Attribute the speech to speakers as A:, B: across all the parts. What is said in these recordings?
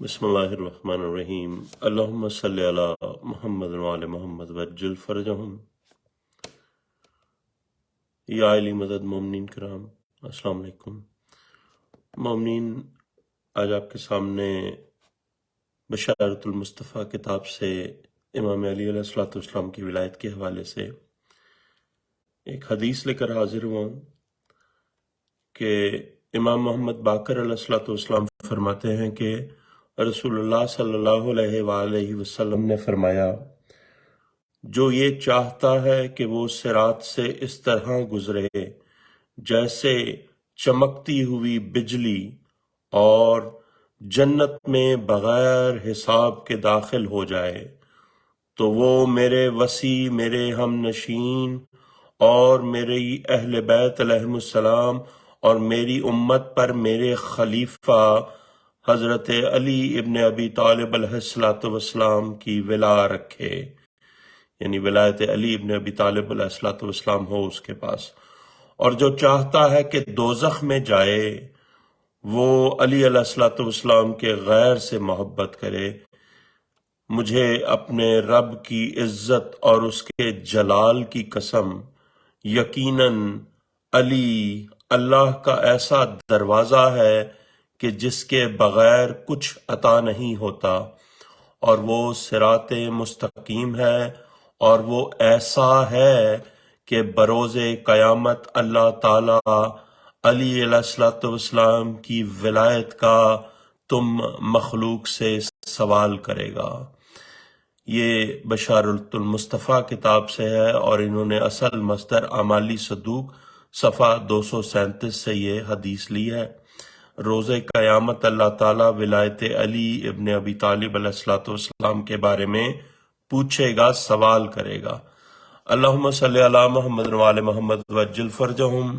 A: بسم اللہ الرحمن الرحیم اللہم صلی علی محمد وعلی محمد وجل فرجہم۔ یا علی مدد مومنین کرام، السلام علیکم۔ مومنین، آج آپ کے سامنے بشارت المصطفیٰ کتاب سے امام علی علیہ السلام کی ولایت کے حوالے سے ایک حدیث لے کر حاضر ہوا ہوں کہ امام محمد باقر علیہ السلام فرماتے ہیں کہ رسول اللہ صلی اللہ علیہ وآلہ وسلم نے فرمایا، جو یہ چاہتا ہے کہ وہ صراط سے اس طرح گزرے جیسے چمکتی ہوئی بجلی اور جنت میں بغیر حساب کے داخل ہو جائے، تو وہ میرے وصی، میرے ہم نشین اور میری اہل بیت علیہم السلام اور میری امت پر میرے خلیفہ حضرت علی ابن ابی طالب علیہ السلام کی ولا رکھے، یعنی ولایت علی ابن ابی طالب علیہ السلام ہو اس کے پاس۔ اور جو چاہتا ہے کہ دوزخ میں جائے، وہ علی علیہ السلام کے غیر سے محبت کرے۔ مجھے اپنے رب کی عزت اور اس کے جلال کی قسم، یقیناً علی اللہ کا ایسا دروازہ ہے کہ جس کے بغیر کچھ عطا نہیں ہوتا، اور وہ صراط مستقیم ہے، اور وہ ایسا ہے کہ بروز قیامت اللہ تعالی علی علیہ السلام کی ولایت کا تم مخلوق سے سوال کرے گا۔ یہ بشارت المصطفیٰ کتاب سے ہے، اور انہوں نے اصل مصدر اعمالی صدوق صفحہ 237 سے یہ حدیث لی ہے۔ روز قیامت اللہ تعالیٰ ولایت علی ابن ابی طالب علیہ السلام کے بارے میں پوچھے گا، سوال کرے گا۔ اللہم صلی علی محمد وعلی محمد وجل فرجہم۔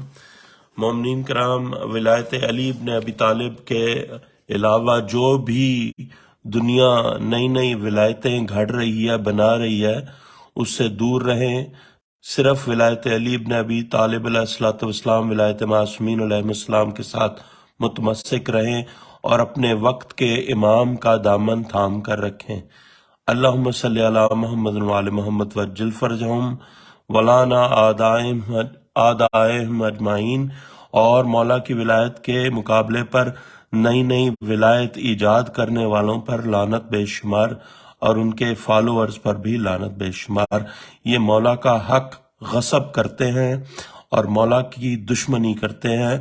A: مومنین کرام، ولایت علی ابن ابی طالب کے علاوہ جو بھی دنیا نئی نئی ولایتیں گھڑ رہی ہے، بنا رہی ہے، اس سے دور رہیں۔ صرف ولایت علی ابن ابی طالب علیہ السلام، ولایت معصومین علیہ السلام کے ساتھ متمسک رہیں، اور اپنے وقت کے امام کا دامن تھام کر رکھیں۔ اللہم صلی علی محمد وعلی محمد وجل فرجہم ولانا آدائہم اجمعین۔ اور مولا کی ولایت کے مقابلے پر نئی نئی ولایت ایجاد کرنے والوں پر لعنت بے شمار، اور ان کے فالوورز پر بھی لعنت بے شمار۔ یہ مولا کا حق غصب کرتے ہیں اور مولا کی دشمنی کرتے ہیں۔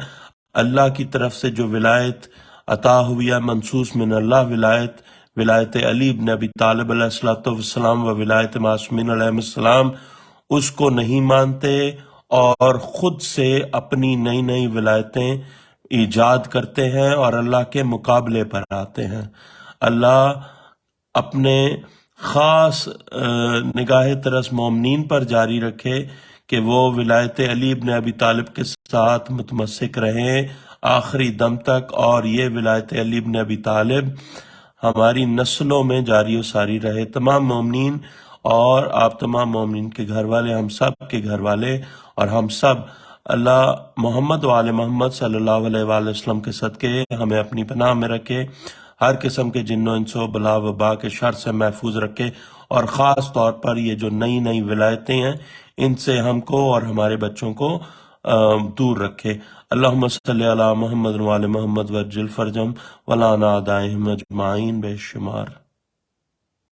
A: اللہ کی طرف سے جو ولایت عطا ہوئی ہے، منصوص من اللہ ولایت علی ابن ابی طالب علیہ السلام و ولایت معصومین علیہ السلام، اس کو نہیں مانتے اور خود سے اپنی نئی نئی ولایتیں ایجاد کرتے ہیں اور اللہ کے مقابلے پر آتے ہیں۔ اللہ اپنے خاص نگاہ طرز مومنین پر جاری رکھے کہ وہ ولایت علی ابن ابی طالب کے ساتھ متمسک رہیں آخری دم تک، اور یہ ولایت علی ابن ابی طالب ہماری نسلوں میں جاری و ساری رہے۔ تمام مومنین اور آپ تمام مومنین کے گھر والے، ہم سب کے گھر والے اور ہم سب، اللہ محمد وآل محمد صلی اللہ علیہ وآلہ وسلم کے صدقے ہمیں اپنی پناہ میں رکھے، ہر قسم کے جن و انس و بلا وبا کے شر سے محفوظ رکھے، اور خاص طور پر یہ جو نئی نئی ولایتیں ہیں، ان سے ہم کو اور ہمارے بچوں کو دور رکھے۔ اللہم صلی علی محمد وعلی محمد وجل فرجہم ولانا آدائہم اجمعین بے شمار۔